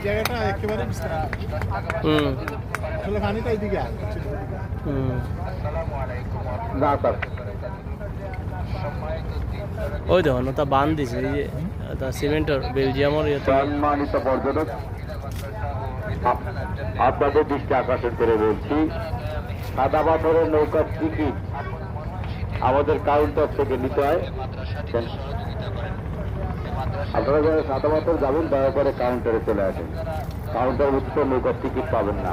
জায়গাটা একেবারে বিস্তারিত। আসলে পানিটা এইদিকে আসছে। না স্যার, ওই দেখো না তা বান দিছে এই যে তা সিমেন্টের বেলজিয়ামের ইয়েতে সম্মানিত পর্যটক, আপনাদের দৃষ্টি আকর্ষণ করে বলছি, সাদা পাথরের নৌকার টিকিট আমাদের কাউন্টার থেকে নিতে হয়। আপনারা যারা সাদা পাথর যাবেন দয়া করে কাউন্টারে চলে আসেন। কাউন্টার উত্তর নৌকার টিকিট পাবেন না।